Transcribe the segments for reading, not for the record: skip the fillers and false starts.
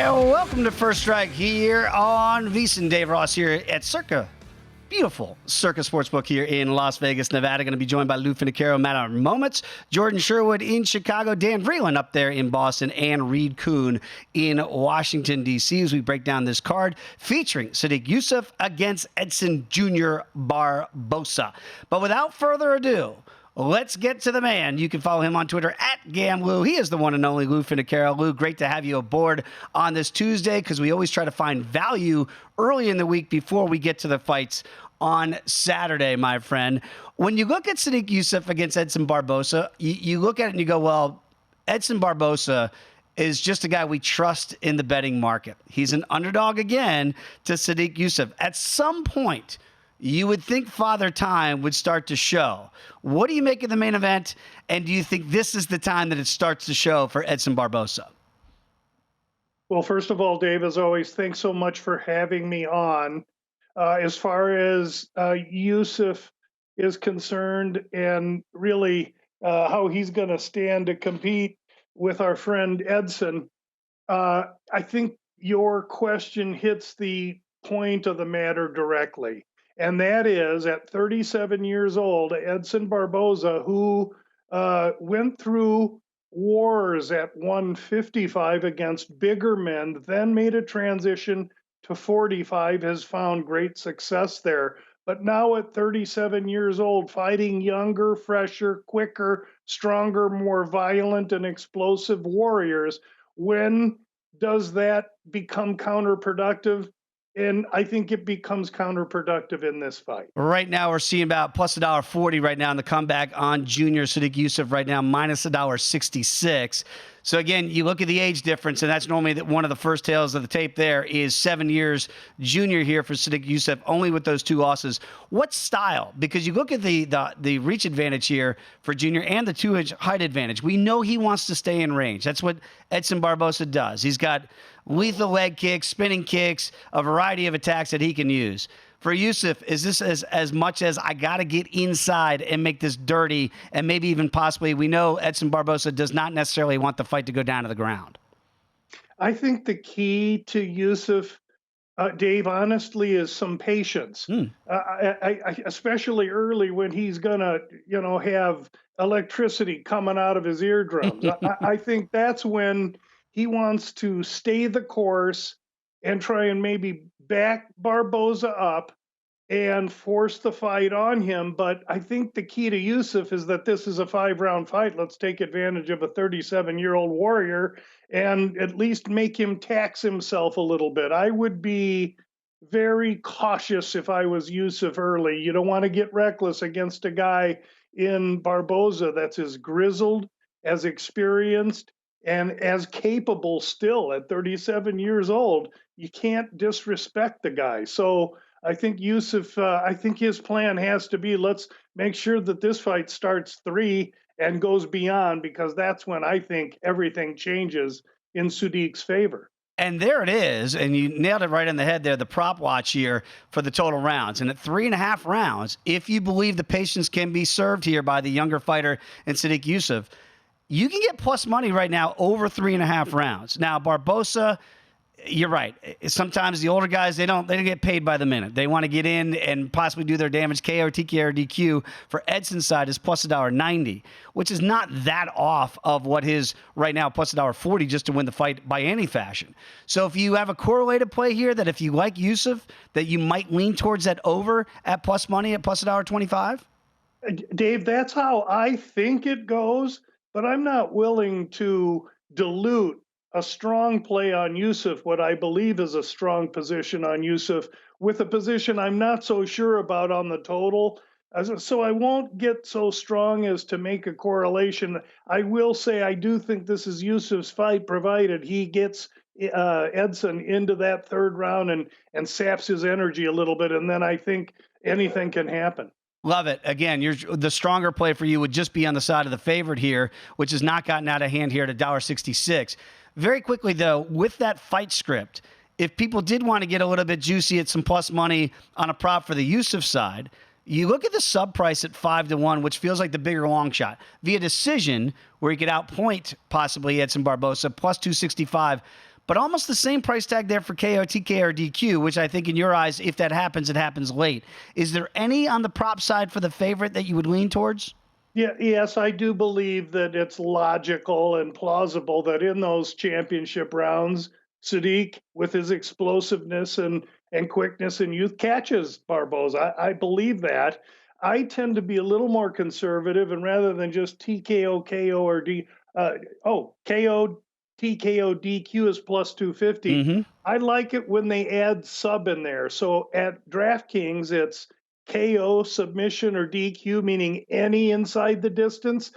And welcome to First Strike here on VSiN. Dave Ross here at Circa. Beautiful Circa Sportsbook here in Las Vegas, Nevada. Going to be joined by Lou Finocchiaro, Matt on moments, Jordan Sherwood in Chicago, Dan Vreeland up there in Boston, and Reed Kuhn in Washington, D.C. as we break down this card featuring Sodiq Yusuff against Edson Jr. Barboza. But without further ado, let's get to the man. You can follow him on Twitter at GamLou. He is the one and only Lou Finocchiaro. Lou, great to have you aboard on this Tuesday because we always try to find value early in the week before we get to the fights on Saturday, my friend. When you look at Sodiq Yusuff against Edson Barboza, you look at it and you go, well, Edson Barboza is just a guy we trust in the betting market. He's an underdog again to Sodiq Yusuff. At some point, you would think Father Time would start to show. What do you make of the main event? And do you think this is the time that it starts to show for Edson Barboza? Well, first of all, Dave, as always, thanks so much for having me on. As far as Yusuff is concerned and really how he's going to stand to compete with our friend Edson, I think your question hits the point of the matter directly. And that is, at 37 years old, Edson Barboza, who went through wars at 155 against bigger men, then made a transition to 45, has found great success there. But now at 37 years old, fighting younger, fresher, quicker, stronger, more violent and explosive warriors, when does that become counterproductive? And I think it becomes counterproductive in this fight. Right now, we're seeing about plus $1.40 right now in the comeback on Junior Sodiq Yusuff right now, minus $1.66. So again, you look at the age difference, and that's normally one of the first tales of the tape there is 7 years junior here for Sodiq Yusuff, only with those two losses. What style? Because you look at the reach advantage here for Junior and the 2-inch height advantage. We know he wants to stay in range. That's what Edson Barboza does. He's got lethal leg kicks, spinning kicks, a variety of attacks that he can use. For Yusuff, is this as much as I got to get inside and make this dirty, and maybe even possibly, we know Edson Barboza does not necessarily want the fight to go down to the ground? I think the key to Yusuff, Dave, honestly, is some patience. Especially early when he's gonna, have electricity coming out of his eardrums. I think that's when he wants to stay the course and try and maybe back Barboza up and force the fight on him. But I think the key to Yusuff is that this is a 5-round fight. Let's take advantage of a 37-year-old warrior and at least make him tax himself a little bit. I would be very cautious if I was Yusuff early. You don't want to get reckless against a guy in Barboza that's as grizzled, as experienced, and as capable still at 37 years old. You can't disrespect the guy. So I think Yusuff, I think his plan has to be, let's make sure that this fight starts 3 and goes beyond, because that's when I think everything changes in Sodiq's favor. And there it is, and you nailed it right on the head there, the prop watch here for the total rounds. And at 3.5 rounds, if you believe the patience can be served here by the younger fighter and Sodiq Yusuff, you can get plus money right now over 3.5 rounds. Now, Barboza, you're right. Sometimes the older guys, they don't get paid by the minute. They want to get in and possibly do their damage. KO, TKO, or DQ for Edson's side is plus $1.90, which is not that off of what his right now plus $1.40 just to win the fight by any fashion. So if you have a correlated play here that if you like Yusuff, that you might lean towards that over at plus money at plus $1.25? Dave, that's how I think it goes, but I'm not willing to dilute a strong play on Yusuff, what I believe is a strong position on Yusuff, with a position I'm not so sure about on the total. So I won't get so strong as to make a correlation. I will say I do think this is Yusuff's fight, provided he gets Edson into that 3rd round and saps his energy a little bit, and then I think anything can happen. Love it. Again, the stronger play for you would just be on the side of the favorite here, which has not gotten out of hand here at $1.66. Very quickly, though, with that fight script, if people did want to get a little bit juicy at some plus money on a prop for the Yusuff side, you look at the sub price at 5-1, which feels like the bigger long shot. Via decision, where he could outpoint possibly Edson Barboza, plus 265. but almost the same price tag there for KO, TKO, or DQ, which I think in your eyes, if that happens, it happens late. Is there any on the prop side for the favorite that you would lean towards? Yeah, yes, I do believe that it's logical and plausible that in those championship rounds, Sadiq, with his explosiveness and quickness and youth, catches Barboza. I believe that. I tend to be a little more conservative, and rather than just TKO, KO, or KO, TKO, DQ is plus 250. Mm-hmm. I like it when they add sub in there. So at DraftKings, it's KO, submission, or DQ, meaning any inside the distance.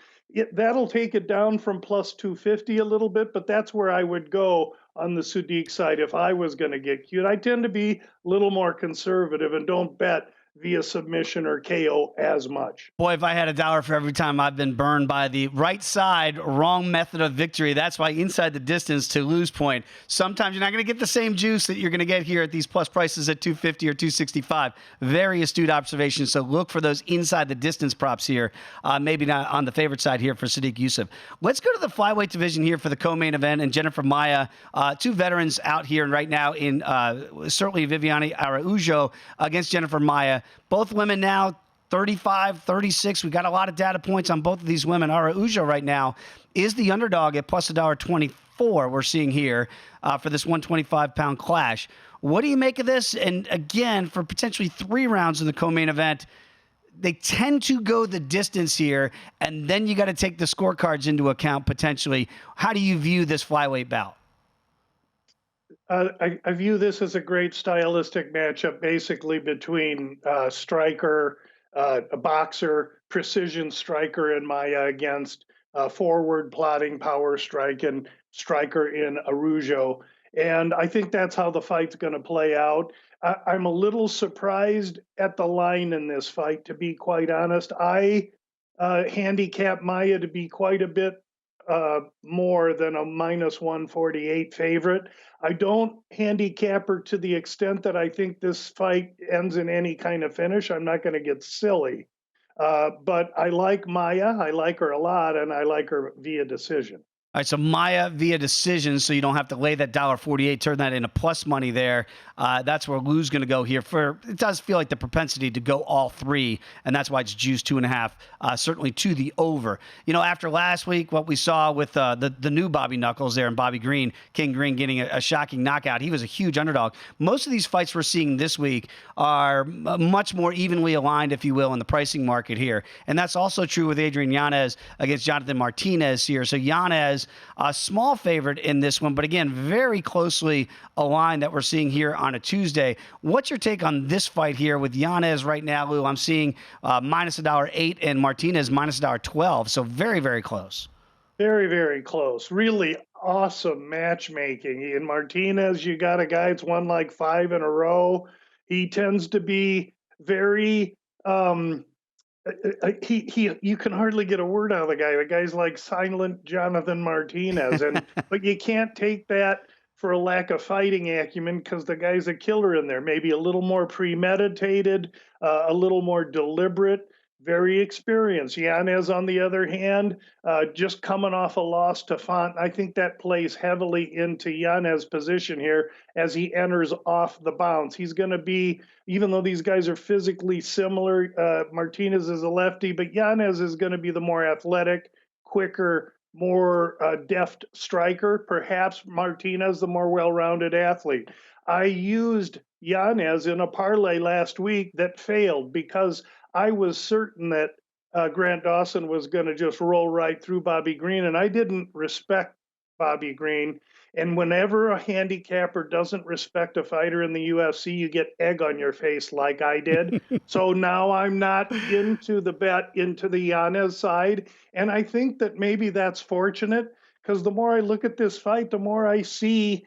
That'll take it down from plus 250 a little bit, but that's where I would go on the Sadiq side if I was going to get cute. I tend to be a little more conservative and don't bet via submission or KO as much. Boy, if I had $1 for every time I've been burned by the right side, wrong method of victory. That's why inside the distance to lose point. Sometimes you're not going to get the same juice that you're going to get here at these plus prices at 250 or 265. Very astute observation. So look for those inside the distance props here. Maybe not on the favorite side here for Sodiq Yusuff. Let's go to the flyweight division here for the co-main event. And Jennifer Maia, two veterans out here and right now in certainly Viviane Araujo against Jennifer Maia. Both women now 35, 36. We got a lot of data points on both of these women. Araujo right now is the underdog at plus $1.24 we're seeing here for this 125-pound clash. What do you make of this? And again, for potentially 3 rounds in the co-main event, they tend to go the distance here, and then you got to take the scorecards into account potentially. How do you view this flyweight bout? I view this as a great stylistic matchup, basically between striker, a boxer, precision striker in Maya against forward plotting power strike and striker in Arujo. And I think that's how the fight's going to play out. I'm a little surprised at the line in this fight, to be quite honest. I handicap Maya to be quite a bit more than a minus 148 favorite. I don't handicap her to the extent that I think this fight ends in any kind of finish. I'm not going to get silly. But I like Maya. I like her a lot, and I like her via decision. All right, so Maya via decision, so you don't have to lay that $1.48, turn that into plus money there. That's where Lou's going to go here. It does feel like the propensity to go all 3, and that's why it's juiced 2.5, certainly to the over. You know, after last week, what we saw with the new Bobby Knuckles there and Bobby Green, King Green getting a shocking knockout. He was a huge underdog. Most of these fights we're seeing this week are much more evenly aligned, if you will, in the pricing market here. And that's also true with Adrian Yanez against Jonathan Martinez here. So Yanez, a small favorite in this one, but again, very closely aligned that we're seeing here on a Tuesday. What's your take on this fight here with Yanez right now, Lou? I'm seeing minus $1.08 and Martinez minus $1.12, so very, very close. Very, very close. Really awesome matchmaking. In Martinez, you got a guy that's won like 5 in a row. He tends to be very you can hardly get a word out of the guy. The guy's like silent Jonathan Martinez, but you can't take that for a lack of fighting acumen because the guy's a killer in there. Maybe a little more premeditated, a little more deliberate, very experienced. Yanez, on the other hand, just coming off a loss to Font. I think that plays heavily into Yanez's position here as he enters off the bounce. He's going to be, even though these guys are physically similar, Martinez is a lefty, but Yanez is going to be the more athletic, quicker, more deft striker. Perhaps Martinez, the more well-rounded athlete. I used Yanez in a parlay last week that failed because I was certain that Grant Dawson was going to just roll right through Bobby Green, and I didn't respect Bobby Green. And whenever a handicapper doesn't respect a fighter in the UFC, you get egg on your face like I did. So now I'm not into the bet into the Yanez side. And I think that maybe that's fortunate because the more I look at this fight, the more I see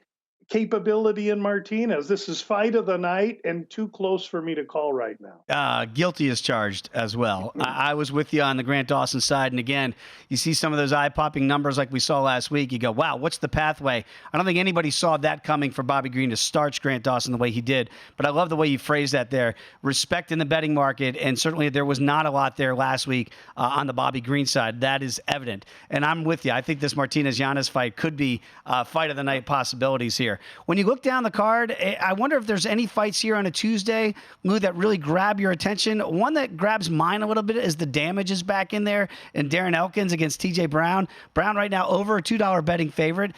capability in Martinez. This is fight of the night and too close for me to call right now. Guilty as charged as well. I was with you on the Grant Dawson side. And again, you see some of those eye-popping numbers like we saw last week. You go, wow, what's the pathway? I don't think anybody saw that coming for Bobby Green to starch Grant Dawson the way he did. But I love the way you phrased that there. Respect in the betting market. And certainly there was not a lot there last week on the Bobby Green side. That is evident. And I'm with you. I think this Martinez-Giannis fight could be fight of the night possibilities here. When you look down the card, I wonder if there's any fights here on a Tuesday, Lou, that really grab your attention. One that grabs mine a little bit is the damage is back in there, and Darren Elkins against TJ Brown. Brown right now over a $2 betting favorite.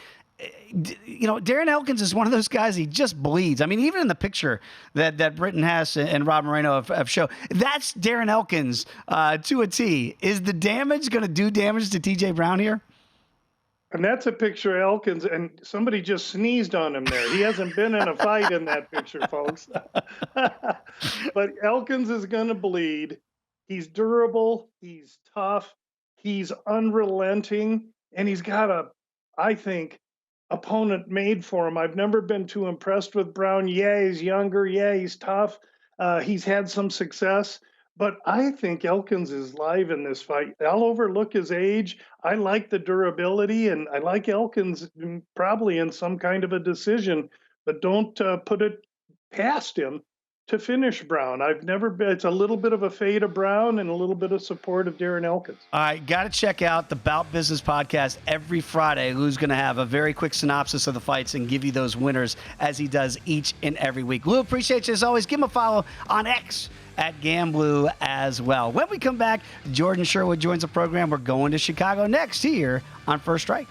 You know, Darren Elkins is one of those guys, he just bleeds. I mean, even in the picture that Britton Hess and Rob Moreno have shown, that's Darren Elkins to a T. Is the damage going to do damage to TJ Brown here? And that's a picture of Elkins, and somebody just sneezed on him there. He hasn't been in a fight in that picture, folks. But Elkins is going to bleed. He's durable. He's tough. He's unrelenting. And he's got I think, opponent made for him. I've never been too impressed with Brown. Yeah, he's younger. Yeah, he's tough. He's had some success. But I think Elkins is live in this fight. I'll overlook his age. I like the durability, and I like Elkins probably in some kind of a decision, but don't put it past him to finish Brown. It's a little bit of a fade of Brown and a little bit of support of Darren Elkins. All right, got to check out the Bout Business podcast every Friday. Lou's going to have a very quick synopsis of the fights and give you those winners as he does each and every week. Lou, appreciate you as always. Give him a follow on X at Gamblu as well. When we come back, Jordan Sherwood joins the program. We're going to Chicago next here on First Strike.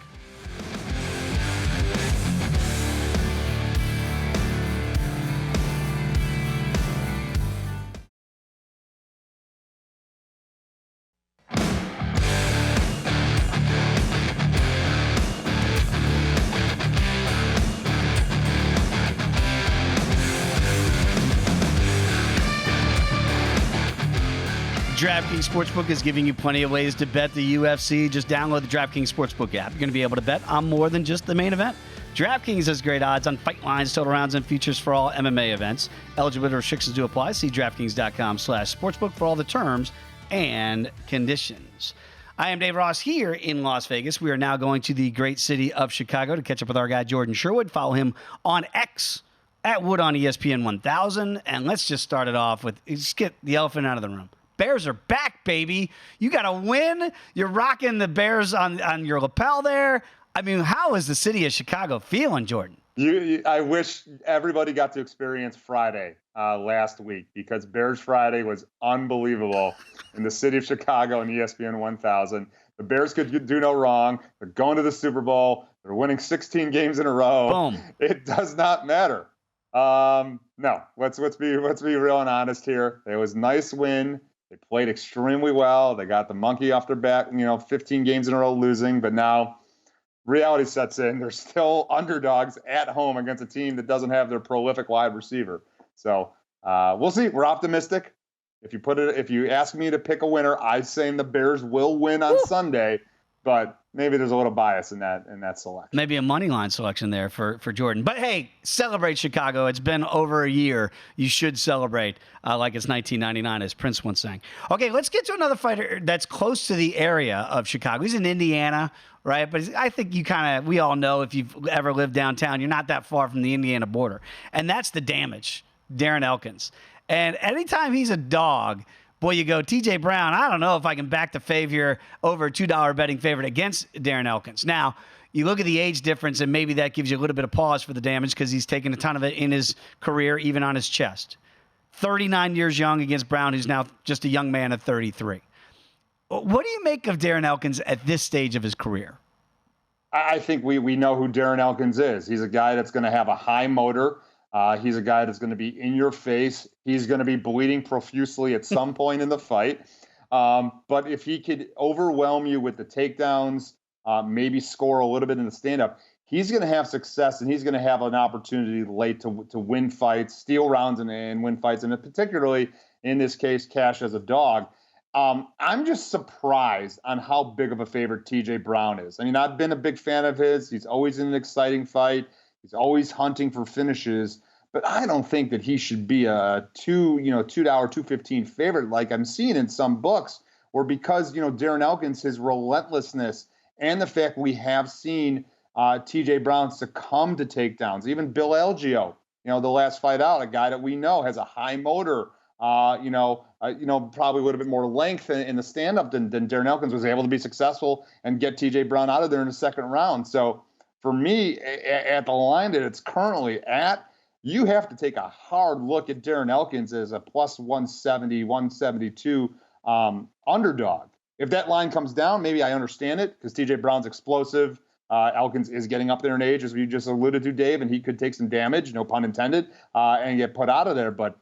DraftKings Sportsbook is giving you plenty of ways to bet the UFC. Just download the DraftKings Sportsbook app. You're going to be able to bet on more than just the main event. DraftKings has great odds on fight lines, total rounds, and features for all MMA events. Eligibility restrictions do apply. See DraftKings.com/sportsbook for all the terms and conditions. I am Dave Ross here in Las Vegas. We are now going to the great city of Chicago to catch up with our guy, Jordan Sherwood. Follow him on X at Wood on ESPN 1000. And let's just start it off with, just get the elephant out of the room. Bears are back, baby. You got to win. You're rocking the Bears on your lapel there. I mean, how is the city of Chicago feeling, Jordan? I wish everybody got to experience Friday last week, because Bears Friday was unbelievable in the city of Chicago and ESPN 1000. The Bears could do no wrong. They're going to the Super Bowl. They're winning 16 games in a row. Boom. It does not matter. No, let's be real and honest here. It was a nice win. They played extremely well. They got the monkey off their back, 15 games in a row losing. But now reality sets in. They're still underdogs at home against a team that doesn't have their prolific wide receiver. So we'll see. We're optimistic. If you ask me to pick a winner, I'm saying the Bears will win on Sunday. But maybe there's a little bias in that selection. Maybe a money line selection there for Jordan. But hey, celebrate Chicago. It's been over a year. You should celebrate like it's 1999, as Prince once sang. Okay, let's get to another fighter that's close to the area of Chicago. He's in Indiana, right? But I think we all know, if you've ever lived downtown, you're not that far from the Indiana border. And that's the damage, Darren Elkins. And anytime he's a dog, boy, you go, TJ Brown, I don't know if I can back the fave here over a $2 betting favorite against Darren Elkins. Now, you look at the age difference, and maybe that gives you a little bit of pause for the damage, because he's taken a ton of it in his career, even on his chest. 39 years young against Brown, who's now just a young man at 33. What do you make of Darren Elkins at this stage of his career? I think we know who Darren Elkins is. He's a guy that's going to have a high motor. He's a guy that's going to be in your face. He's going to be bleeding profusely at some point in the fight. But if he could overwhelm you with the takedowns, maybe score a little bit in the stand-up, he's going to have success, and he's going to have an opportunity late to win fights, steal rounds, and win fights, and particularly, in this case, cash as a dog. I'm just surprised on how big of a favorite TJ Brown is. I mean, I've been a big fan of his. He's always in an exciting fight. He's always hunting for finishes, but I don't think that he should be a $2, 215 favorite like I'm seeing in some books, or because, Darren Elkins, his relentlessness, and the fact we have seen TJ Brown succumb to takedowns. Even Bill Algeo, the last fight out, a guy that we know has a high motor, probably a little bit more length in the stand-up than Darren Elkins was able to be successful and get TJ Brown out of there in the second round. So for me, at the line that it's currently at, you have to take a hard look at Darren Elkins as a plus 170, 172 underdog. If that line comes down, maybe I understand it because TJ Brown's explosive. Elkins is getting up there in age, as we just alluded to, Dave, and he could take some damage, no pun intended, and get put out of there. But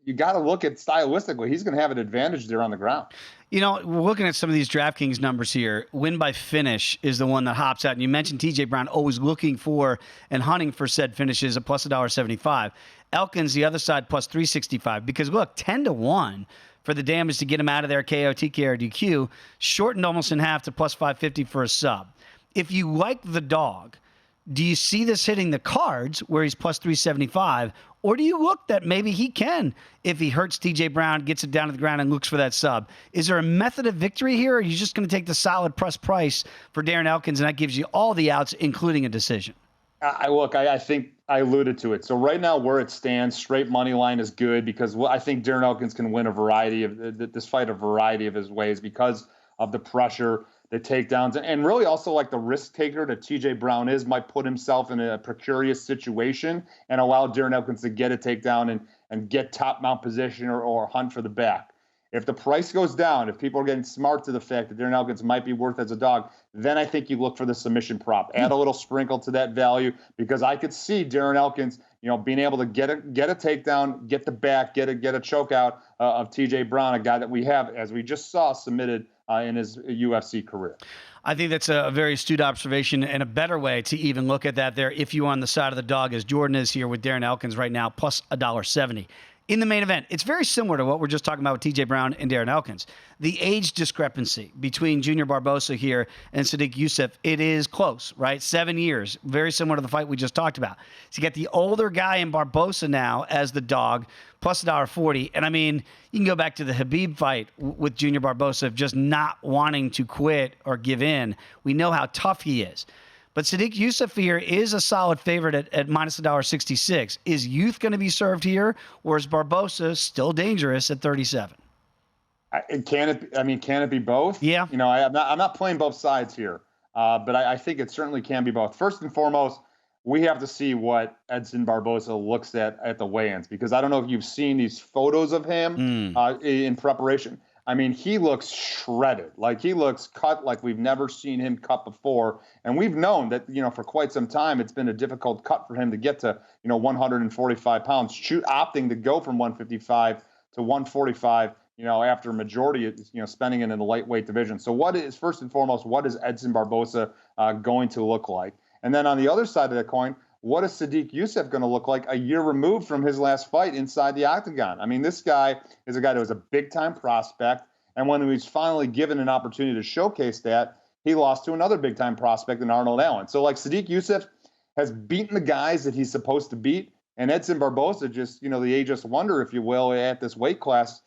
you got to look at stylistically. He's going to have an advantage there on the ground. We're looking at some of these DraftKings numbers here. Win by finish is the one that hops out. And you mentioned TJ Brown always looking for and hunting for said finishes at plus $1.75. Elkins, the other side, plus 365. Because look, 10-1 for the damage to get him out of there, KO, TK, or DQ, shortened almost in half to plus 550 for a sub. If you like the dog, do you see this hitting the cards where he's plus 375, or do you look that maybe he can, if he hurts TJ Brown, gets it down to the ground and looks for that sub? Is there a method of victory here, or are you just going to take the solid plus price for Darren Elkins, and that gives you all the outs, including a decision? I think I alluded to it. So right now, where it stands, straight money line is good because I think Darren Elkins can win a variety of his ways because of the pressure, the takedowns, and really also like the risk taker that TJ Brown might put himself in a precarious situation and allow Darren Elkins to get a takedown and get top mount position or hunt for the back. If the price goes down, if people are getting smart to the fact that Darren Elkins might be worth as a dog, then I think you look for the submission prop. Add a little sprinkle to that value because I could see Darren Elkins, being able to get a takedown, get the back, get a choke out of TJ Brown, a guy that we have, as we just saw, submitted in his UFC career. I think that's a very astute observation and a better way to even look at that there if you're on the side of the dog, as Jordan is here with Darren Elkins right now, plus $1.70. In the main event, it's very similar to what we're just talking about with TJ Brown and Darren Elkins. The age discrepancy between Junior Barboza here and Sodiq Yusuff, it is close, right? 7 years, very similar to the fight we just talked about. So you get the older guy in Barboza now as the dog, plus $1.40. And I mean, you can go back to the Khabib fight with Junior Barboza of just not wanting to quit or give in. We know how tough he is. But Sodiq Yusuff here is a solid favorite at minus $1.66. Is youth going to be served here, or is Barboza still dangerous at 37? Can it be both? Yeah. I'm not playing both sides here, but I think it certainly can be both. First and foremost, we have to see what Edson Barboza looks at the weigh-ins, because I don't know if you've seen these photos of him in preparation. I mean, he looks shredded. Like, he looks cut like we've never seen him cut before. And we've known that, for quite some time, it's been a difficult cut for him to get to, 145 pounds, opting to go from 155 to 145, after a majority of, spending it in the lightweight division. So first and foremost, what is Edson Barboza going to look like? And then on the other side of the coin, what is Sodiq Yusuff going to look like a year removed from his last fight inside the octagon? I mean, this guy is a guy that was a big-time prospect, and when he was finally given an opportunity to showcase that, he lost to another big-time prospect in Arnold Allen. So, like, Sodiq Yusuff has beaten the guys that he's supposed to beat, and Edson Barboza just, the ageless wonder, if you will, at this weight class,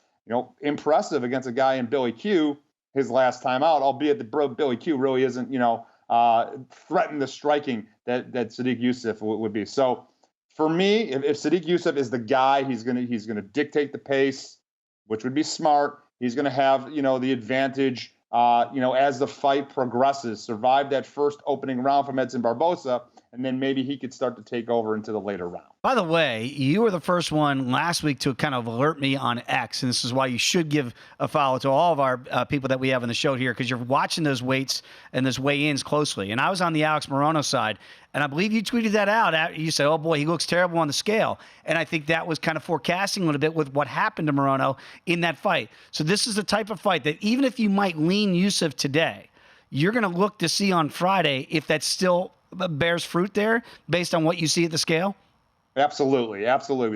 impressive against a guy in Billy Q his last time out, albeit that Billy Q really isn't, threaten the striking that Sodiq Yusuff would be. So for me, if Sodiq Yusuff is the guy, he's gonna dictate the pace, which would be smart. He's gonna have the advantage, as the fight progresses. Survive that first opening round from Edson Barboza, and then maybe he could start to take over into the later round. By the way, you were the first one last week to kind of alert me on X, and this is why you should give a follow to all of our people that we have on the show here, because you're watching those weights and those weigh-ins closely. And I was on the Alex Morono side, and I believe you tweeted that out. You said, oh, boy, he looks terrible on the scale. And I think that was kind of forecasting a little bit with what happened to Morono in that fight. So this is the type of fight that even if you might lean Yusuff today, you're going to look to see on Friday if that still bears fruit there based on what you see at the scale? Absolutely.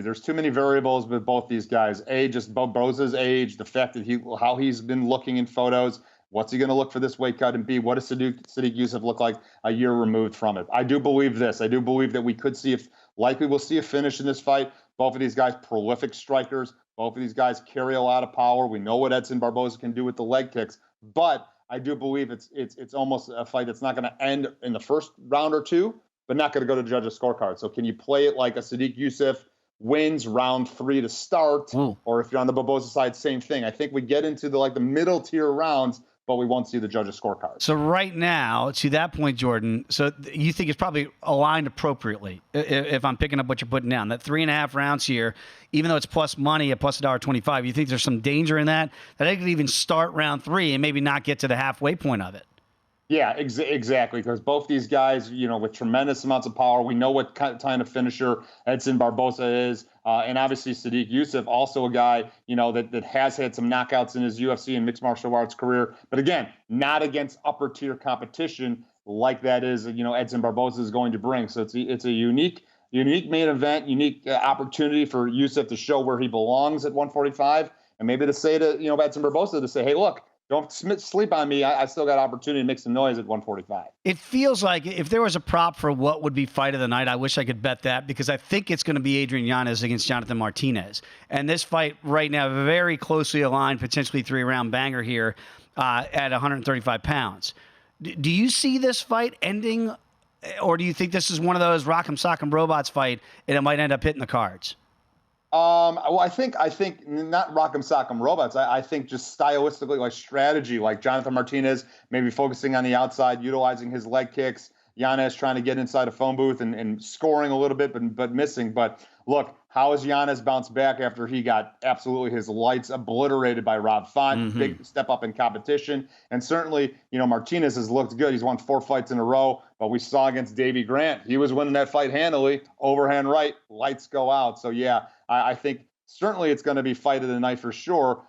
There's too many variables with both these guys. Just Barboza's age, the fact that how he's been looking in photos, What's he going to look for this weight cut? And B, what does Sodiq Yusuff look like a year removed from it? I do believe this. I do believe that we could see, likely we'll see a finish in this fight. Both of these guys, prolific strikers. Both of these guys carry a lot of power. We know what Edson Barboza can do with the leg kicks. But I do believe it's almost a fight that's not going to end in the first round or two, but not going to go to the judges' scorecard. So can you play it like a Sodiq Yusuff wins round 3 to start? Or if you're on the Barboza side, same thing. I think we get into the middle tier rounds, but we won't see the judges' scorecard. So right now, to that point, Jordan, so you think it's probably aligned appropriately, if I'm picking up what you're putting down, that 3.5 rounds here, even though it's plus money at plus $1.25, you think there's some danger in that they could even start round 3 and maybe not get to the halfway point of it? Yeah, exactly. Because both these guys, with tremendous amounts of power, we know what kind of finisher Edson Barboza is. And obviously Sodiq Yusuff, also a guy, that has had some knockouts in his UFC and mixed martial arts career. But again, not against upper tier competition like that is, Edson Barboza is going to bring. So it's a unique main event, unique opportunity for Yusuff to show where he belongs at 145. And maybe to say to, Edson Barboza to say, hey, look, don't sleep on me. I still got opportunity to make some noise at 145. It feels like if there was a prop for what would be fight of the night, I wish I could bet that, because I think it's going to be Adrian Yanez against Jonathan Martinez. And this fight right now, very closely aligned, potentially 3-round banger here at 135 pounds. Do you see this fight ending, or do you think this is one of those rock'em sock'em robots fight and it might end up hitting the cards? Well, I think not rock'em sock'em robots. I think just stylistically, like strategy, like Jonathan Martinez maybe focusing on the outside, utilizing his leg kicks. Yanez trying to get inside a phone booth and scoring a little bit, but missing. But look, how has Yanez bounced back after he got absolutely his lights obliterated by Rob Font? Big step up in competition. And certainly, Martinez has looked good. He's won 4 fights in a row, but we saw against Davey Grant, he was winning that fight handily, overhand right, lights go out. So yeah, I think certainly it's going to be fight of the night for sure.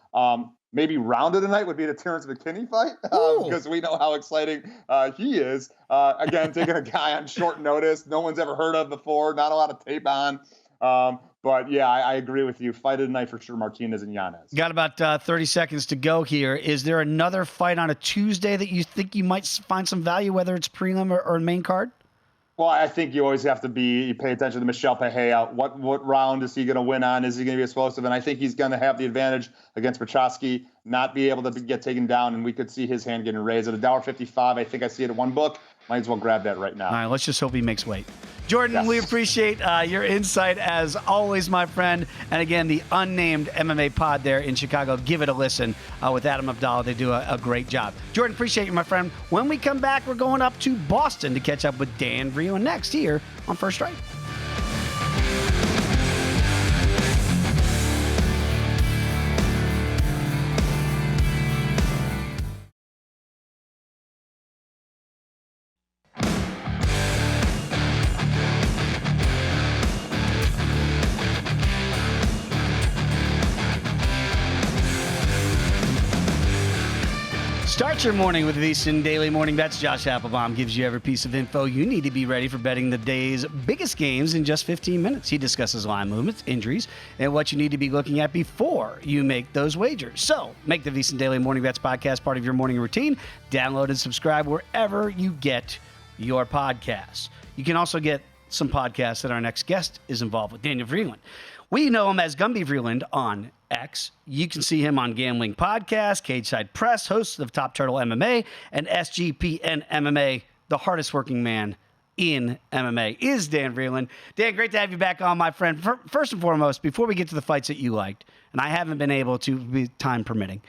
Maybe round of the night would be the Terrence McKinney fight, because we know how exciting he is. Again, taking a guy on short notice, no one's ever heard of before, not a lot of tape on. But yeah, I agree with you. Fight of the night for sure, Martinez and Yanez. Got about 30 seconds to go here. Is there another fight on a Tuesday that you think you might find some value, whether it's prelim or main card? Well, I think you always have to pay attention to Michel Pereira. What round is he going to win on? Is he going to be explosive? And I think he's going to have the advantage against Prochaska, not be able to get taken down, and we could see his hand getting raised at $1.55. I think I see it at one book. Might as well grab that right now. All right, let's just hope he makes weight. Jordan, yes. We appreciate your insight as always, my friend. And again, the unnamed MMA pod there in Chicago. Give it a listen with Adam Abdallah. They do a great job. Jordan, appreciate you, my friend. When we come back, we're going up to Boston to catch up with Dan Vreeland next here on First Strike. Start your morning with VSiN Daily Morning Bets. Josh Applebaum gives you every piece of info you need to be ready for betting the day's biggest games in just 15 minutes. He discusses line movements, injuries, and what you need to be looking at before you make those wagers. So make the VSiN Daily Morning Bets podcast part of your morning routine. Download and subscribe wherever you get your podcasts. You can also get some podcasts that our next guest is involved with, Daniel Vreeland. We know him as Gumby Vreeland on X. You can see him on Gambling Podcast, Cage Side Press, host of Top Turtle MMA, and SGPN MMA. The hardest working man in MMA is Dan Vreeland. Dan, great to have you back on, my friend. First and foremost, before we get to the fights that you liked, and I haven't been able to, be time permitting,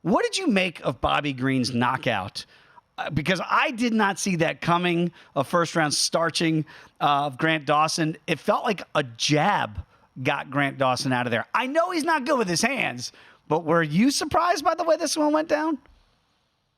what did you make of Bobby Green's knockout? Because I did not see that coming, a first-round starching of Grant Dawson. It felt like a jab got Grant Dawson out of there. I know he's not good with his hands, but were you surprised by the way this one went down?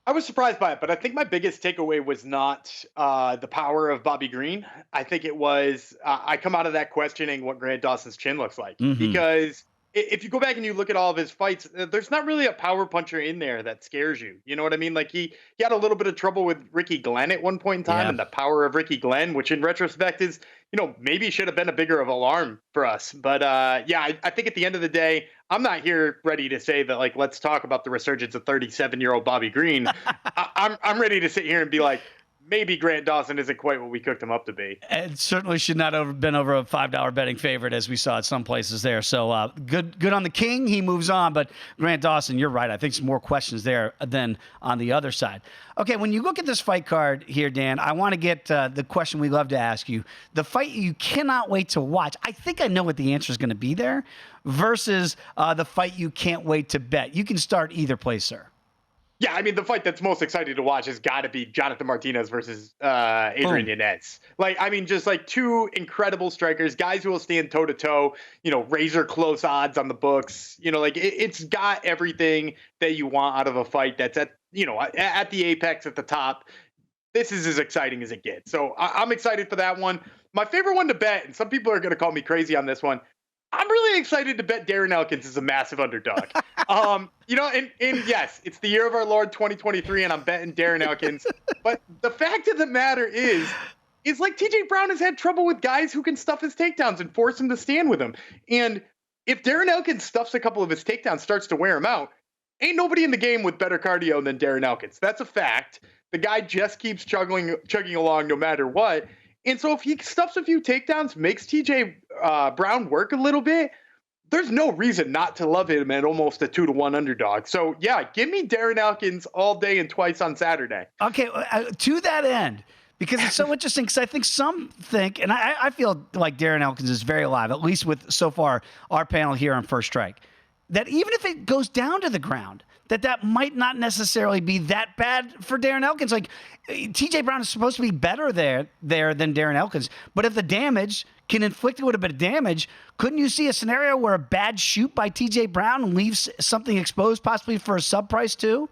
I was surprised by it, but I think my biggest takeaway was not the power of Bobby Green. I think it was I come out of that questioning what Grant Dawson's chin looks like, because if you go back and you look at all of his fights, there's not really a power puncher in there that scares you. You know what I mean? Like he had a little bit of trouble with Ricky Glenn at one point in time, Yeah. and the power of Ricky Glenn, which in retrospect is, maybe should have been a bigger of alarm for us. But I think at the end of the day, I'm not here ready to say that, like, let's talk about the resurgence of 37-year-old Bobby Green. I'm ready to sit here and be like, maybe Grant Dawson isn't quite what we cooked him up to be. It certainly should not have been over a $5 betting favorite, as we saw at some places there. So good on the King. He moves on. But Grant Dawson, you're right. I think some more questions there than on the other side. Okay, when you look at this fight card here, Dan, I want to get the question we love to ask you. The fight you cannot wait to watch. I think I know what the answer is going to be there versus the fight you can't wait to bet. You can start either place, sir. Yeah, I mean, the fight that's most exciting to watch has got to be Jonathan Martinez versus Adrian Yanez. Just like two incredible strikers, guys who will stand toe to toe, razor close odds on the books. It's got everything that you want out of a fight that's at the apex, at the top. This is as exciting as it gets. So I'm excited for that one. My favorite one to bet, and some people are going to call me crazy on this one, I'm really excited to bet Darren Elkins is a massive underdog. And yes, it's the year of our Lord 2023, and I'm betting Darren Elkins. But the fact of the matter is like TJ Brown has had trouble with guys who can stuff his takedowns and force him to stand with him. And if Darren Elkins stuffs a couple of his takedowns, starts to wear him out, ain't nobody in the game with better cardio than Darren Elkins. That's a fact. The guy just keeps chugging along no matter what. And so if he stuffs a few takedowns, makes TJ Brown work a little bit, there's no reason not to love him at almost a 2-1 underdog. So, yeah, give me Darren Elkins all day and twice on Saturday. Okay, to that end, because it's so interesting, because I think some think, and I feel like Darren Elkins is very alive, at least with so far our panel here on First Strike, that even if it goes down to the ground, that might not necessarily be that bad for Darren Elkins. Like, TJ Brown is supposed to be better there than Darren Elkins. But if the damage can inflict a little bit of damage, couldn't you see a scenario where a bad shoot by TJ Brown leaves something exposed possibly for a sub price too?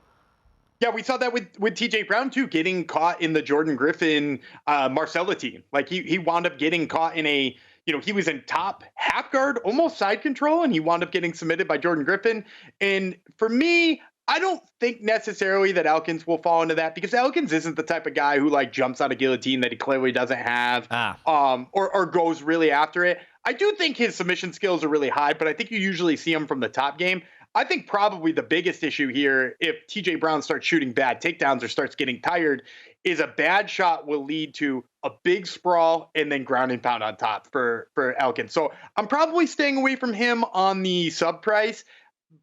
Yeah, we saw that with TJ Brown too, getting caught in the Jordan Griffin Marcella team. Like he wound up getting caught in a, he was in top half guard, almost side control, and he wound up getting submitted by Jordan Griffin. And for me, I don't think necessarily that Elkins will fall into that, because Elkins isn't the type of guy who like jumps on a guillotine that he clearly doesn't have, or goes really after it. I do think his submission skills are really high, but I think you usually see him from the top game. I think probably the biggest issue here, if TJ Brown starts shooting bad takedowns or starts getting tired, is a bad shot will lead to a big sprawl and then ground and pound on top for Elkins. So I'm probably staying away from him on the sub price,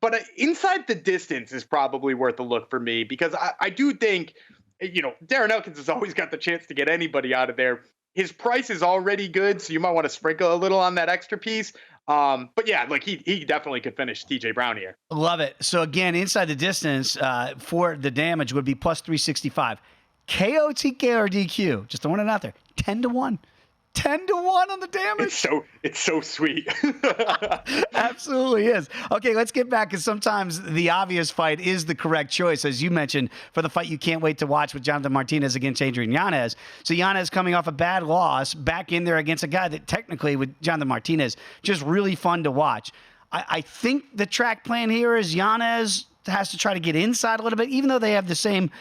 but inside the distance is probably worth a look for me, because I do think, Darren Elkins has always got the chance to get anybody out of there. His price is already good, so you might want to sprinkle a little on that extra piece. But yeah, like he definitely could finish TJ Brown here. Love it. So again, inside the distance for the damage would be plus 365. KO, TK, or DQ. Just throwing it out there. 10-1. 10-1 on the damage. It's so sweet. Absolutely is. Okay, let's get back, because sometimes the obvious fight is the correct choice, as you mentioned, for the fight you can't wait to watch with Jonathan Martinez against Adrian Yanez. So Yanez coming off a bad loss, back in there against a guy that technically, with Jonathan Martinez, just really fun to watch. I think the track plan here is Yanez has to try to get inside a little bit, even though they have the same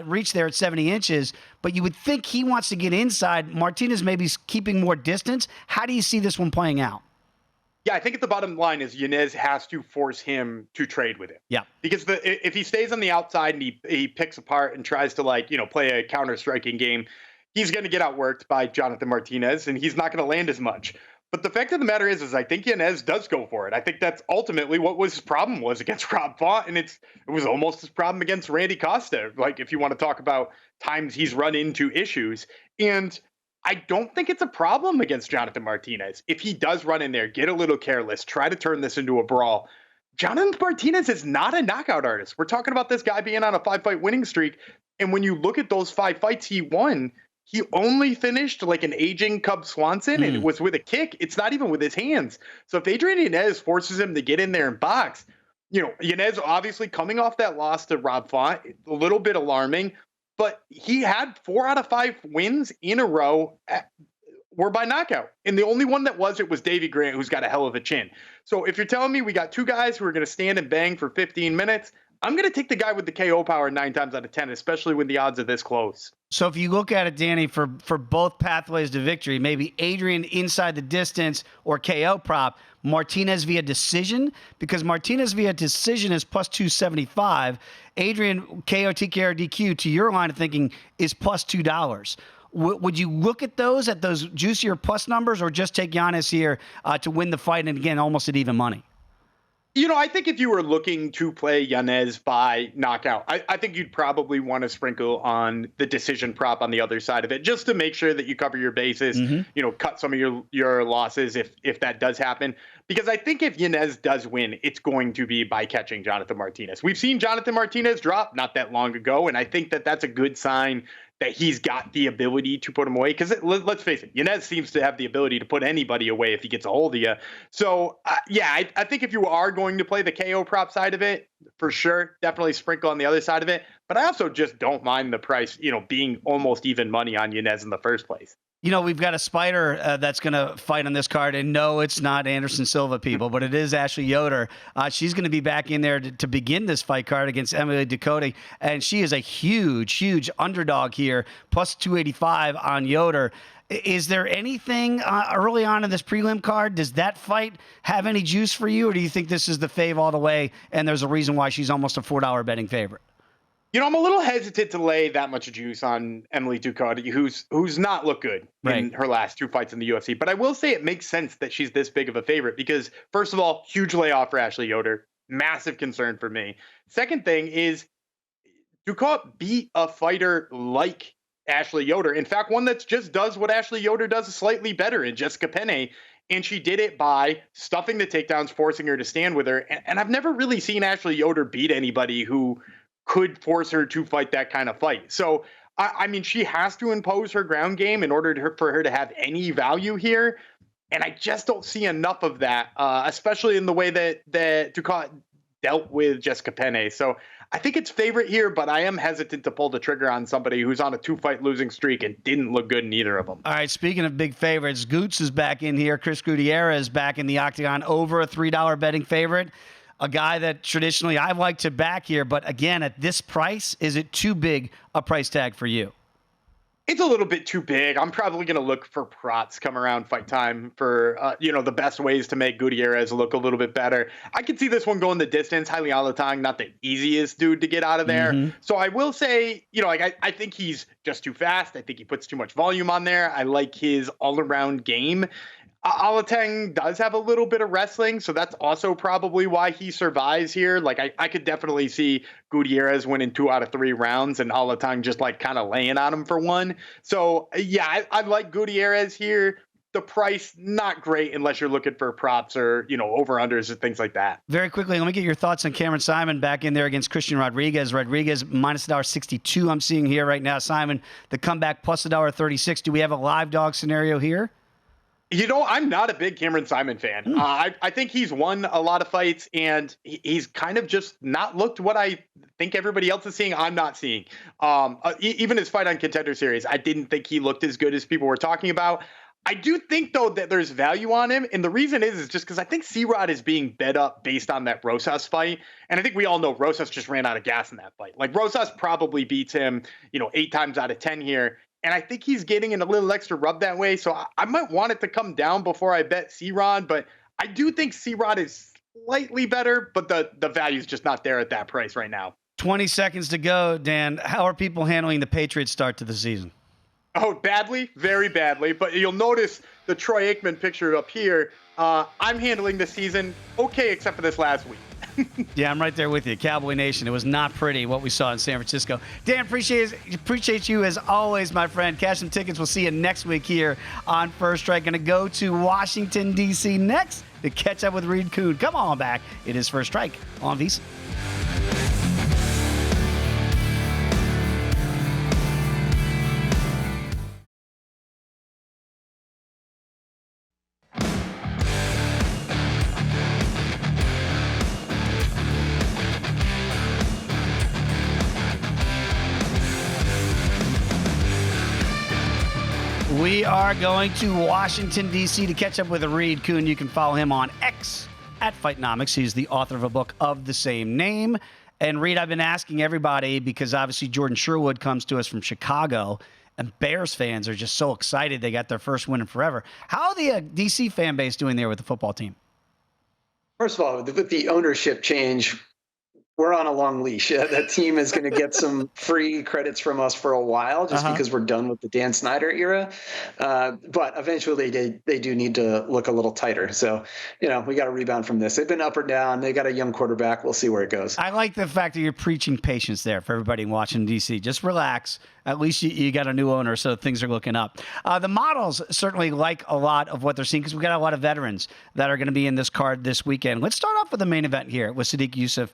reach there at 70 inches. But you would think he wants to get inside. Martinez maybe keeping more distance. How do you see this one playing out? Yeah, I think at the bottom line is Yanez has to force him to trade with him. Yeah. Because if he stays on the outside and he picks apart and tries to play a counter-striking game, he's going to get outworked by Jonathan Martinez, and he's not going to land as much. But the fact of the matter is I think Yanez does go for it. I think that's ultimately what his problem was against Rob Font, and it was almost his problem against Randy Costa. Like, if you want to talk about times he's run into issues. And I don't think it's a problem against Jonathan Martinez. If he does run in there, get a little careless, try to turn this into a brawl. Jonathan Martinez is not a knockout artist. We're talking about this guy being on a 5-fight winning streak. And when you look at those 5 fights he won, he only finished like an aging Cub Swanson, and it was with a kick. It's not even with his hands. So if Adrian Yanez forces him to get in there and box, Yanez obviously coming off that loss to Rob Font, a little bit alarming, but he had 4 out of 5 wins in a row were by knockout. And the only one that it was Davy Grant, who's got a hell of a chin. So if you're telling me we got two guys who are going to stand and bang for 15 minutes, I'm going to take the guy with the KO power 9 times out of 10, especially when the odds are this close. So if you look at it, Danny, for both pathways to victory, maybe Adrian inside the distance or KO prop, Martinez via decision, because Martinez via decision is plus 275. Adrian KO, TKO, DQ, to your line of thinking, is plus $2. Would you look at those juicier plus numbers, or just take Giannis here to win the fight, and again, almost at even money? I think if you were looking to play Yanez by knockout, I think you'd probably want to sprinkle on the decision prop on the other side of it, just to make sure that you cover your bases, cut some of your losses if that does happen. Because I think if Yanez does win, it's going to be by catching Jonathan Martinez. We've seen Jonathan Martinez drop not that long ago, and I think that that's a good sign that he's got the ability to put him away. Because let's face it, Yanez seems to have the ability to put anybody away if he gets a hold of you. So, I think if you are going to play the KO prop side of it, for sure, definitely sprinkle on the other side of it. But I also just don't mind the price, being almost even money on Yanez in the first place. We've got a spider that's going to fight on this card, and no, it's not Anderson Silva, people, but it is Ashley Yoder. She's going to be back in there to begin this fight card against Emily Ducote, and she is a huge, huge underdog here, plus 285 on Yoder. Is there anything early on in this prelim card? Does that fight have any juice for you, or do you think this is the fave all the way, and there's a reason why she's almost a $4 betting favorite? I'm a little hesitant to lay that much juice on Emily Ducote, who's not looked good in her last 2 fights in the UFC. But I will say it makes sense that she's this big of a favorite because, first of all, huge layoff for Ashley Yoder. Massive concern for me. Second thing is Ducote beat a fighter like Ashley Yoder. In fact, one that just does what Ashley Yoder does slightly better in Jessica Penne. And she did it by stuffing the takedowns, forcing her to stand with her. And I've never really seen Ashley Yoder beat anybody who could force her to fight that kind of fight. So, I mean, she has to impose her ground game in order for her to have any value here. And I just don't see enough of that, especially in the way that Ducote dealt with Jessica Penne. So I think it's favorite here, but I am hesitant to pull the trigger on somebody who's on a 2-fight losing streak and didn't look good in either of them. All right, speaking of big favorites, Goots is back in here. Chris Gutierrez is back in the octagon, over a $3 betting favorite. A guy that traditionally I like to back here, but again, at this price, is it too big a price tag for you? It's a little bit too big. I'm probably going to look for props come around fight time for, the best ways to make Gutierrez look a little bit better. I could see this one going the distance. Haile Alatang, not the easiest dude to get out of there. Mm-hmm. So I will say, I think he's just too fast. I think he puts too much volume on there. I like his all-around game. Alatang does have a little bit of wrestling, so that's also probably why he survives here. I could definitely see Gutierrez winning 2 out of 3 rounds and Alatang just kind of laying on him for 1. So yeah, I like Gutierrez here. The price, not great unless you're looking for props or, over-unders and things like that. Very quickly, let me get your thoughts on Cameron Simon back in there against Christian Rodriguez. Rodriguez minus $1.62 I'm seeing here right now. Simon, the comeback plus $1.36. Do we have a live dog scenario here? I'm not a big Cameron Simon fan. I think he's won a lot of fights, and he's kind of just not looked what I think everybody else is seeing. I'm not seeing. Even his fight on Contender Series, I didn't think he looked as good as people were talking about. I do think, though, that there's value on him. And the reason is just because I think C-Rod is being bet up based on that Rosas fight. And I think we all know Rosas just ran out of gas in that fight. Rosas probably beats him, 8 times out of 10 here. And I think he's getting a little extra rub that way. So I might want it to come down before I bet C-Rod. But I do think C-Rod is slightly better, but the value is just not there at that price right now. 20 seconds to go, Dan. How are people handling the Patriots start to the season? Oh, badly, very badly. But you'll notice the Troy Aikman picture up here. I'm handling the season okay, except for this last week. Yeah, I'm right there with you. Cowboy Nation. It was not pretty what we saw in San Francisco. Dan, appreciate you as always, my friend. Cash some tickets. We'll see you next week here on First Strike. Going to go to Washington, D.C. next to catch up with Reed Kuhn. Come on back. It is First Strike on VSiN. We are going to Washington, D.C. to catch up with Reed Kuhn. You can follow him on X at Fightnomics. He's the author of a book of the same name. And Reed, I've been asking everybody, because obviously Jordan Sherwood comes to us from Chicago, and Bears fans are just so excited they got their first win in forever. How are the D.C. fan base doing there with the football team? First of all, with the ownership change, we're on a long leash. That team is going to get some free credits from us for a while, just because we're done with the Dan Snyder era. But eventually they do need to look a little tighter. So, we got to rebound from this. They've been up or down. They got a young quarterback. We'll see where it goes. I like the fact that you're preaching patience there for everybody in Washington, D.C. Just relax. At least you got a new owner, so things are looking up. The models certainly like a lot of what they're seeing, because we got a lot of veterans that are going to be in this card this weekend. Let's start off with the main event here with Sodiq Yusuff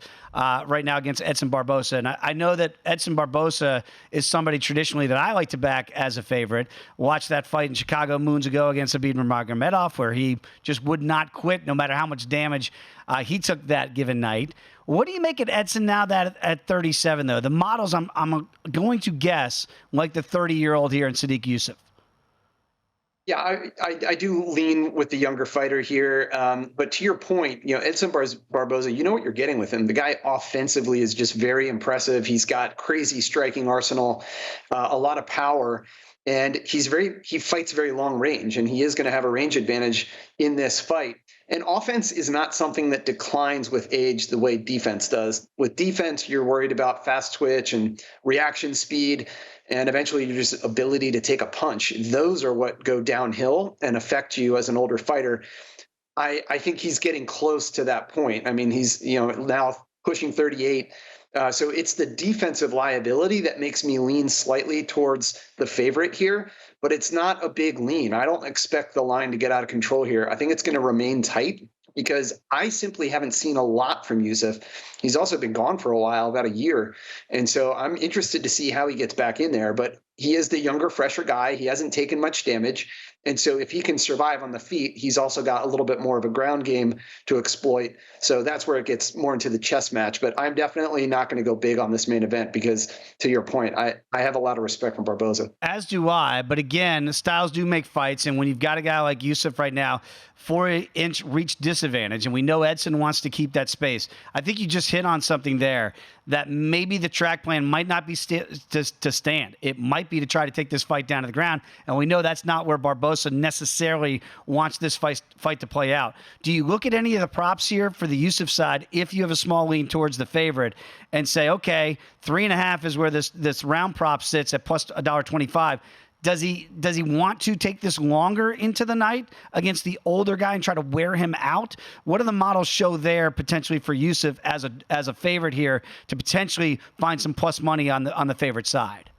right now against Edson Barboza. And I know that Edson Barboza is somebody traditionally that I like to back as a favorite. Watched that fight in Chicago moons ago against Abid Nurmagomedov, where he just would not quit no matter how much damage he took that given night. What do you make of Edson now that at 37, though? The models, I'm going to guess, like the 30-year-old here in Sodiq Yusuff. Yeah, I do lean with the younger fighter here. But to your point, Edson Barboza, you know what you're getting with him. The guy offensively is just very impressive. He's got crazy striking arsenal, a lot of power. And he fights very long range, and he is going to have a range advantage in this fight. And offense is not something that declines with age the way defense does. With defense, you're worried about fast twitch and reaction speed, and eventually your just ability to take a punch. Those are what go downhill and affect you as an older fighter. I think he's getting close to that point. I mean, he's now pushing 38. So it's the defensive liability that makes me lean slightly towards the favorite here, but it's not a big lean. I don't expect the line to get out of control here. I think it's going to remain tight because I simply haven't seen a lot from Yusuff. He's also been gone for a while, about a year. And so I'm interested to see how he gets back in there, but he is the younger, fresher guy. He hasn't taken much damage. And so if he can survive on the feet, he's also got a little bit more of a ground game to exploit. So that's where it gets more into the chess match. But I'm definitely not going to go big on this main event because, to your point, I have a lot of respect for Barboza. As do I. But again, styles do make fights. And when you've got a guy like Yusuff right now, 4-inch reach disadvantage, and we know Edson wants to keep that space, I think you just hit on something there that maybe the track plan might not be to stand. It might be to try to take this fight down to the ground, and we know that's not where Barboza necessarily wants this fight to play out. Do you look at any of the props here for the Yusuff side if you have a small lean towards the favorite and say, okay, 3.5 is where this round prop sits at plus $1.25? Does he want to take this longer into the night against the older guy and try to wear him out? What do the models show there potentially for Yusuff as a favorite here to potentially find some plus money on the favorite side?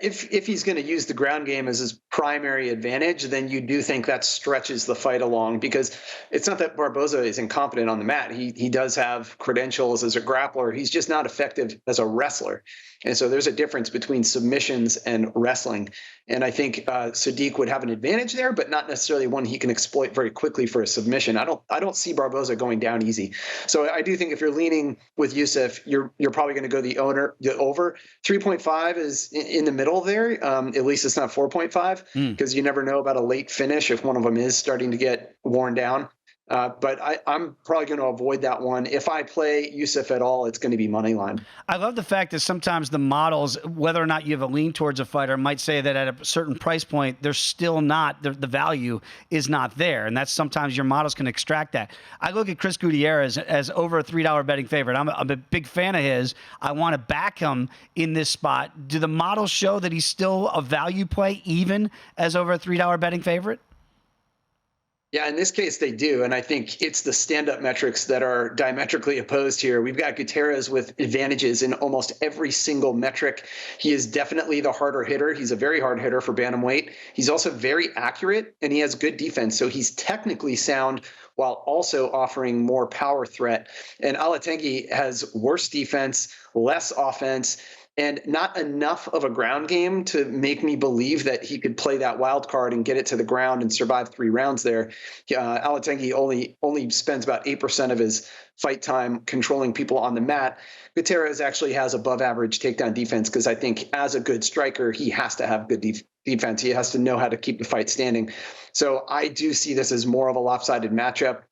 If he's going to use the ground game as his primary advantage, then you do think that stretches the fight along, because it's not that Barboza is incompetent on the mat. He does have credentials as a grappler. He's just not effective as a wrestler. And so there's a difference between submissions and wrestling. And I think Sodiq would have an advantage there, but not necessarily one he can exploit very quickly for a submission. I don't see Barboza going down easy. So I do think if you're leaning with Yusuff, you're probably going to go the over. 3.5 is in the middle there. At least it's not 4.5, because you never know about a late finish if one of them is starting to get worn down. But I'm probably going to avoid that one. If I play Yusuff at all, it's going to be money line. I love the fact that sometimes the models, whether or not you have a lean towards a fighter, might say that at a certain price point, there's still not, the value is not there. And that's sometimes your models can extract that. I look at Chris Gutierrez as over a $3 betting favorite. I'm a big fan of his. I want to back him in this spot. Do the models show that he's still a value play even as over a $3 betting favorite? Yeah, in this case, they do. And I think it's the stand-up metrics that are diametrically opposed here. We've got Gutierrez with advantages in almost every single metric. He is definitely the harder hitter. He's a very hard hitter for bantamweight. He's also very accurate, and he has good defense. So he's technically sound while also offering more power threat. And Alatengui has worse defense, less offense, and not enough of a ground game to make me believe that he could play that wild card and get it to the ground and survive 3 rounds there. Alatengui only spends about 8% of his fight time controlling people on the mat. Gutierrez actually has above average takedown defense because I think as a good striker, he has to have good defense. He has to know how to keep the fight standing. So I do see this as more of a lopsided matchup,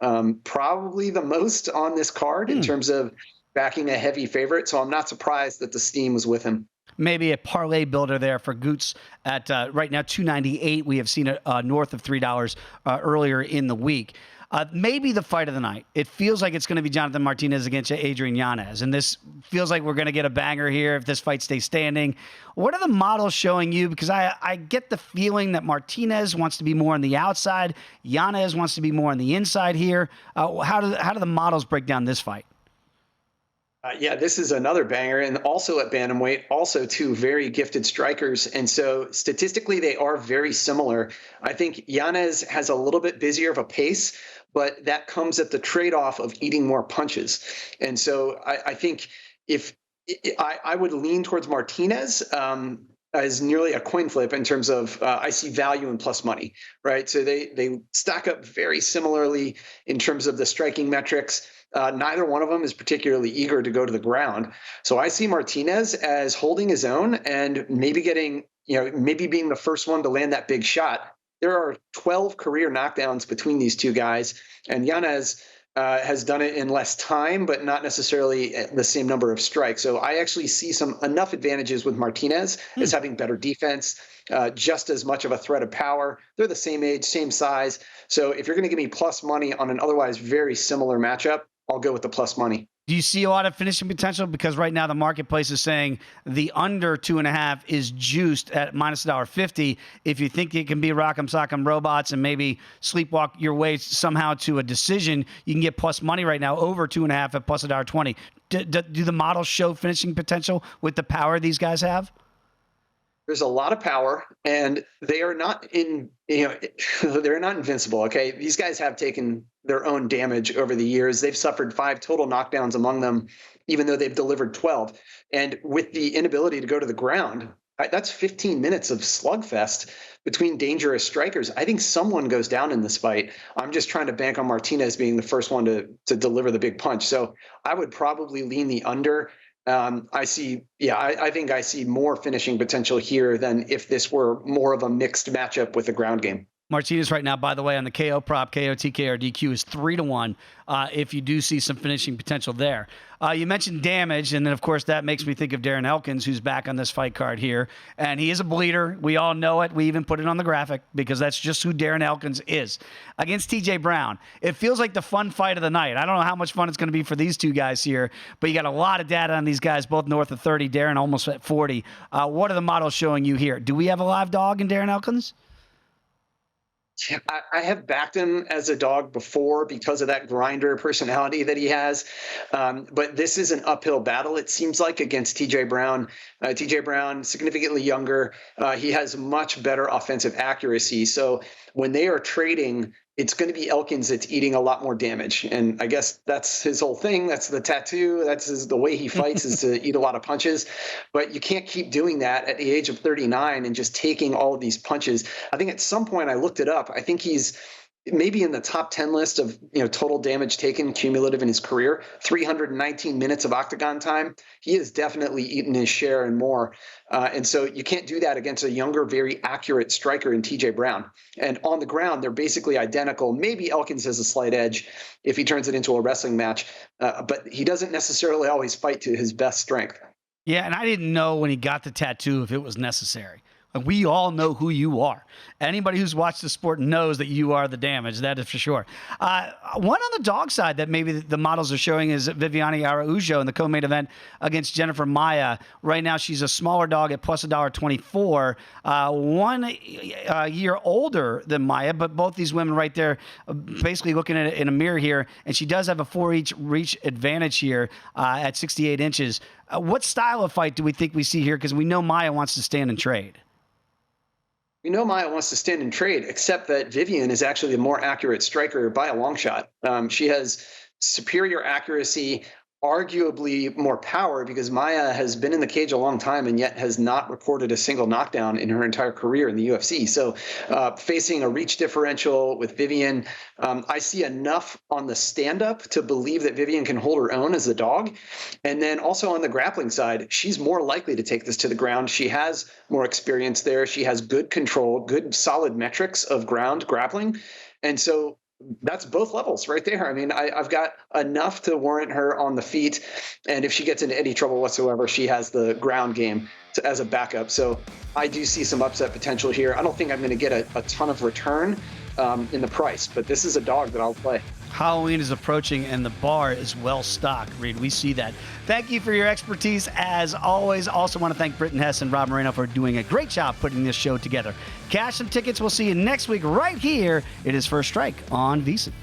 probably the most on this card in terms of backing a heavy favorite. So I'm not surprised that the steam was with him. Maybe a parlay builder there for Goots at right now $2.98. We have seen it north of $3 earlier in the week. Maybe the fight of the night. It feels like it's going to be Jonathan Martinez against Adrian Yanez, and this feels like we're going to get a banger here if this fight stays standing. What are the models showing you? Because I get the feeling that Martinez wants to be more on the outside, Yanez wants to be more on the inside here. How do the models break down this fight? Yeah, this is another banger, and also at bantamweight, also two very gifted strikers. And so statistically, they are very similar. I think Yanez has a little bit busier of a pace, but that comes at the trade-off of eating more punches. And so I think I would lean towards Martinez as nearly a coin flip in terms of I see value in plus money, right? So they stack up very similarly in terms of the striking metrics. Neither one of them is particularly eager to go to the ground. So I see Martinez as holding his own and maybe maybe being the first one to land that big shot. There are 12 career knockdowns between these two guys, and Yanez has done it in less time, but not necessarily the same number of strikes. So I actually see enough advantages with Martinez as having better defense, just as much of a threat of power. They're the same age, same size. So if you're going to give me plus money on an otherwise very similar matchup, I'll go with the plus money. Do you see a lot of finishing potential? Because right now the marketplace is saying the under 2.5 is juiced at minus $1.50. If you think it can be rock'em sock'em robots and maybe sleepwalk your way somehow to a decision, you can get plus money right now over 2.5 at plus $1.20. Do the models show finishing potential with the power these guys have? There's a lot of power, and they are not they're not invincible. Okay, these guys have taken their own damage over the years. They've suffered 5 total knockdowns among them, even though they've delivered 12. And with the inability to go to the ground, that's 15 minutes of slugfest between dangerous strikers. I think someone goes down in this fight. I'm just trying to bank on Martinez being the first one to deliver the big punch. So I would probably lean the under. I think I see more finishing potential here than if this were more of a mixed matchup with the ground game. Martinez right now, by the way, on the KO prop, KO, TK, or DQ is 3-1 if you do see some finishing potential there. You mentioned damage, and then, of course, that makes me think of Darren Elkins, who's back on this fight card here. And he is a bleeder. We all know it. We even put it on the graphic because that's just who Darren Elkins is. Against TJ Brown, it feels like the fun fight of the night. I don't know how much fun it's going to be for these two guys here, but you got a lot of data on these guys, both north of 30, Darren almost at 40. What are the models showing you here? Do we have a live dog in Darren Elkins? I have backed him as a dog before because of that grinder personality that he has. But this is an uphill battle, it seems like, against TJ Brown. TJ Brown, significantly younger. He has much better offensive accuracy. So when they are trading, it's going to be Elkins that's eating a lot more damage. And I guess that's his whole thing. That's the tattoo. That's the way he fights is to eat a lot of punches. But you can't keep doing that at the age of 39 and just taking all of these punches. I think at some point I looked it up. I think he's maybe in the top 10 list of total damage taken cumulative in his career, 319 minutes of octagon time. He has definitely eaten his share and more. And so you can't do that against a younger, very accurate striker in TJ Brown. And on the ground, they're basically identical. Maybe Elkins has a slight edge if he turns it into a wrestling match, but he doesn't necessarily always fight to his best strength. Yeah, and I didn't know when he got the tattoo if it was necessary. We all know who you are. Anybody who's watched the sport knows that you are the damage. That is for sure. One on the dog side that maybe the models are showing is Viviane Araújo in the co-main event against Jennifer Maia. Right now, she's a smaller dog at plus $1.24. 1 year older than Maia, but both these women right there basically looking at it in a mirror here. And she does have a 4-inch reach advantage here at 68 inches. What style of fight do we think we see here? Because we know Maia wants to stand and trade. We know Maia wants to stand and trade, except that Vivian is actually a more accurate striker by a long shot. She has superior accuracy, arguably more power because Maya has been in the cage a long time and yet has not recorded a single knockdown in her entire career in the UFC. So facing a reach differential with Vivian, I see enough on the stand-up to believe that Vivian can hold her own as a dog. And then also on the grappling side, she's more likely to take this to the ground. She has more experience there. She has good control, good solid metrics of ground grappling. And so that's both levels right there. I mean, I've got enough to warrant her on the feet. And if she gets into any trouble whatsoever, she has the ground game as a backup. So I do see some upset potential here. I don't think I'm going to get a ton of return in the price, but this is a dog that I'll play. Halloween is approaching and the bar is well stocked, Reed. We see that. Thank you for your expertise as always. Also want to thank Britton Hess and Rob Moreno for doing a great job putting this show together. Cash some tickets. We'll see you next week right here. It is First Strike on VSiN.